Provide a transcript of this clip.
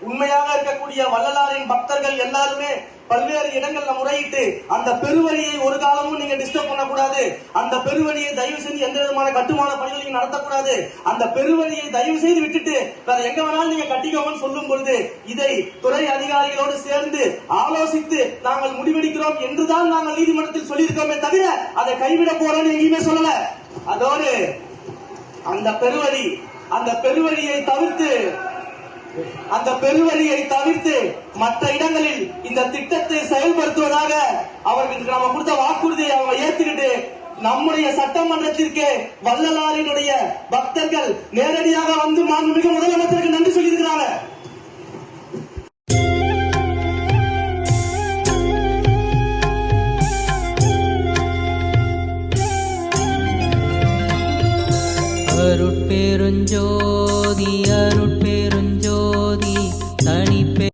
உண்மையாக இருக்கக்கூடிய வள்ளலாரின் பக்தர்கள் எல்லாருமே பல்வேறு இடங்கள்ல முறையிட்டு அந்த பெருவழியை ஒரு காலமும் நீங்க டிஸ்டர்ப் பண்ணக்கூடாது, அந்த பெருவழியை தயவு செஞ்சு எந்த விதமான கட்டுமான பணிகள் நீங்க நடத்தக்கூடாது, அந்த பெருவழியை தயவு செய்து விட்டுட்டு வேற எங்க வேணாலும் நீங்க கட்டிக்கோங்கன்னு சொல்லும் பொழுது இதை துறை அதிகாரிகளோடு சேர்ந்து ஆலோசித்து நாங்கள் முடிவெடுக்கிறோம் என்றுதான் நாங்கள் நீதிமன்றத்தில் சொல்லியிருக்கோமே தவிர அதை கைவிட போறோம்னு எங்கேயுமே சொல்லல. அதோடு அந்த பெருவழியை தவிர்த்து மற்ற இடங்களில் இந்த திட்டத்தை செயல்படுத்துவதாக அவர்களுக்கு நாம கொடுத்த வாக்குறுதியை அவங்க ஏத்துக்கிட்டு நம்முடைய சட்டமன்றத்திற்கு வள்ளலாரினுடைய பக்தர்கள் நேரடியாக வந்து மாண்புமிகு முதலமைச்சருக்கு நன்றி சொல்லியிருக்கிறாங்க. அருட்பெருஞ்சோதி அருட்பெருஞ்சோதி தனிப்பெ